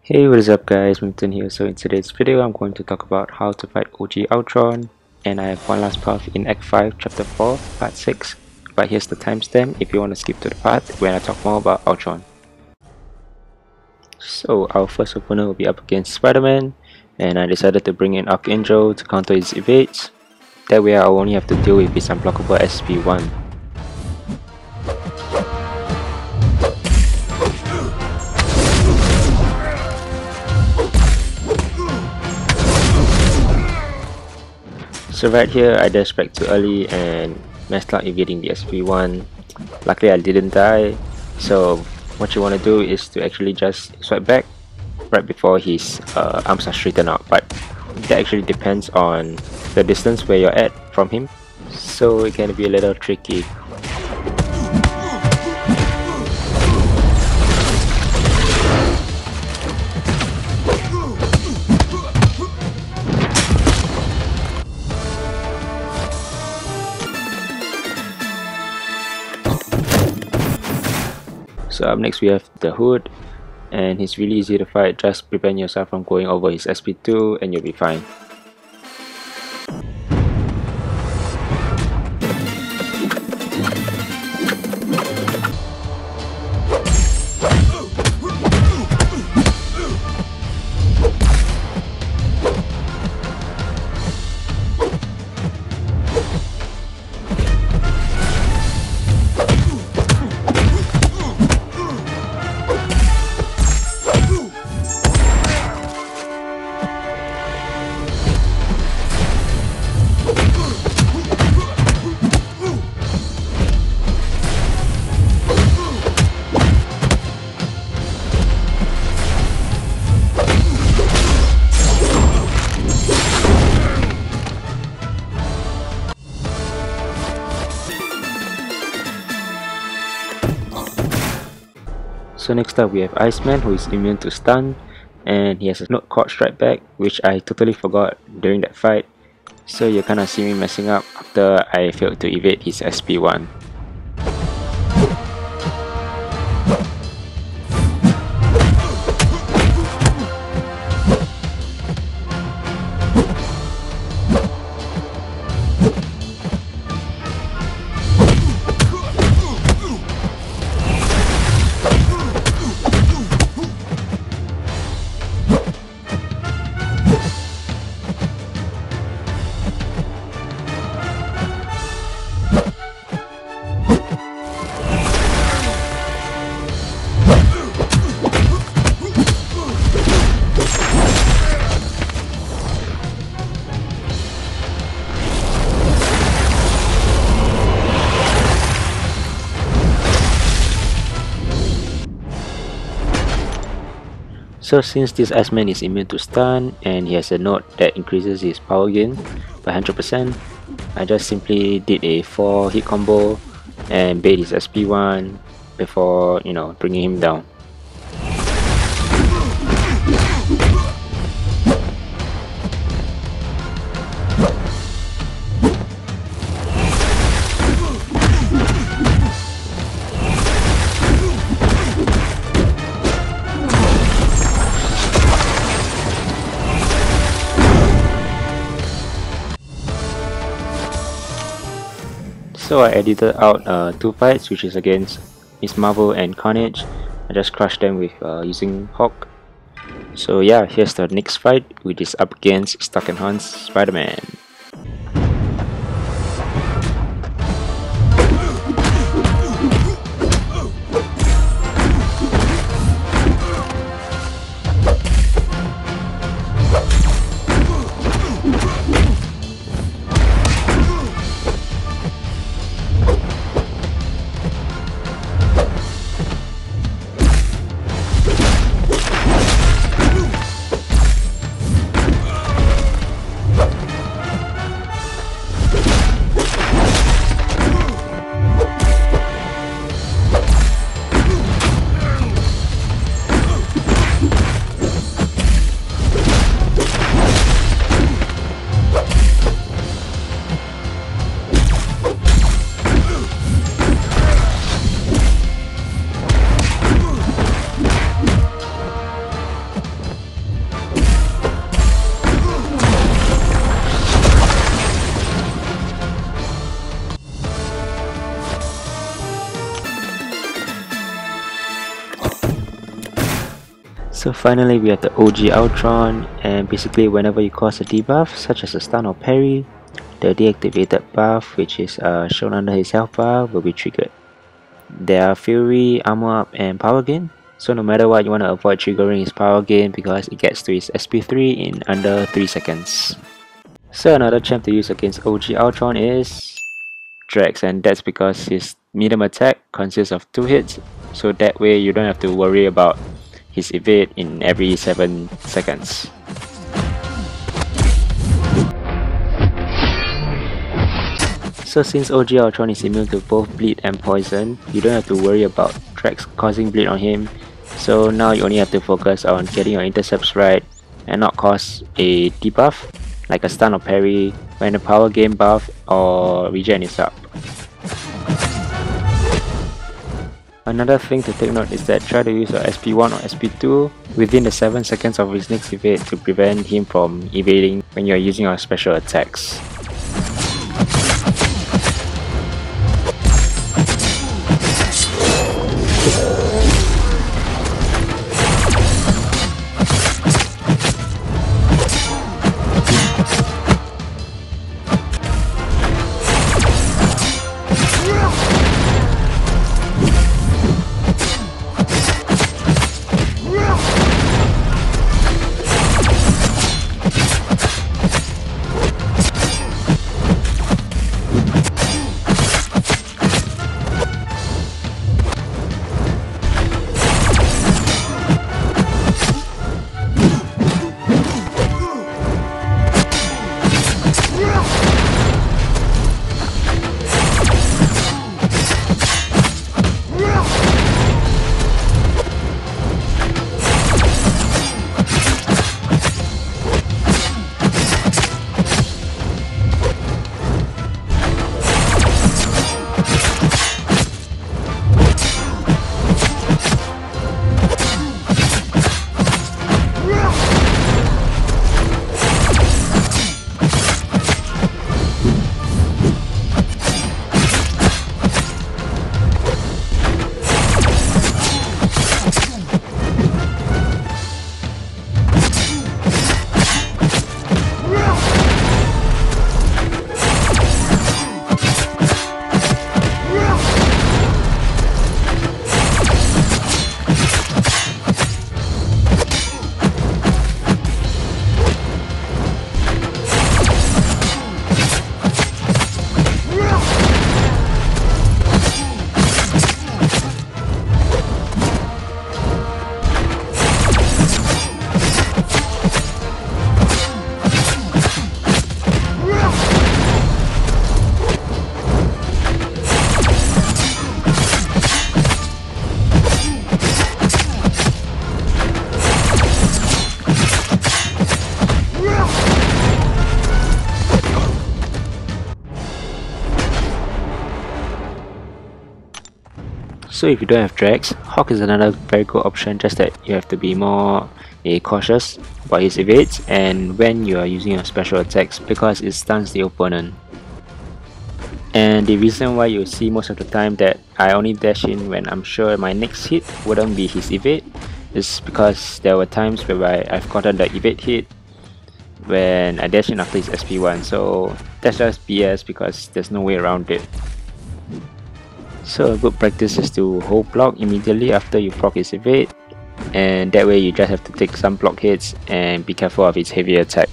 Hey, what is up guys, Milton here. So in today's video I'm going to talk about how to fight OG Ultron, and I have one last path in Act 5 Chapter 4 Part 6, but here's the timestamp if you want to skip to the part when I talk more about Ultron. So our first opponent will be up against Spider-Man, and I decided to bring in Archangel to counter his evades. That way I'll only have to deal with his unblockable SP1. So right here I dashed back too early and messed up evading the SP1. Luckily I didn't die. So what you want to do is to actually just swipe back right before his arms are straightened out, but that actually depends on the distance where you're at from him, so it can be a little tricky. So up next we have the Hood, and he's really easy to fight. Just prevent yourself from going over his SP2 and you'll be fine. So next up we have Iceman, who is immune to stun, and he has a note called Strike Back, which I totally forgot during that fight. So you kinda see me messing up after I failed to evade his SP1. So since this Iceman is immune to stun and he has a node that increases his power gain by 100%, I just simply did a 4 hit combo and bait his SP1 before, bringing him down. So I edited out 2 fights, which is against Miss Marvel and Carnage. I just crushed them with using Hawk. So yeah, here's the next fight, which is up against Stark and Hans Spider-Man. So finally we have the OG Ultron, and basically whenever you cause a debuff such as a stun or parry, the deactivated buff, which is shown under his health bar, will be triggered. There are Fury, Armor Up, and Power Gain, so no matter what, you want to avoid triggering his Power Gain because it gets to his SP3 in under 3 seconds. So another champ to use against OG Ultron is Drax, and that's because his medium attack consists of 2 hits, so that way you don't have to worry about his evade in every 7 seconds. So since OG Ultron is immune to both bleed and poison, you don't have to worry about Drax causing bleed on him, so now you only have to focus on getting your intercepts right and not cause a debuff like a stun or parry when the power gain buff or regen is up. Another thing to take note is that try to use your SP1 or SP2 within the 7 seconds of his next evade to prevent him from evading when you are using your special attacks. So if you don't have Drax, Hawk is another very good option, just that you have to be more cautious about his evades and when you are using your special attacks because it stuns the opponent. And the reason why you see most of the time that I only dash in when I'm sure my next hit wouldn't be his evade is because there were times whereby I've gotten the evade hit when I dash in after his SP1, so that's just BS because there's no way around it. So a good practice is to hold block immediately after you proc his evade, and that way you just have to take some block hits and be careful of his heavy attack.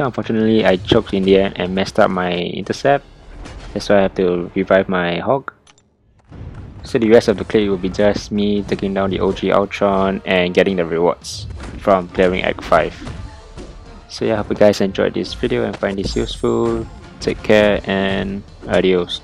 So unfortunately I choked in the end and messed up my intercept. That's why I have to revive my hog. So the rest of the clip will be just me taking down the OG Ultron and getting the rewards from clearing Act 5. So yeah, I hope you guys enjoyed this video and find this useful. Take care and adios.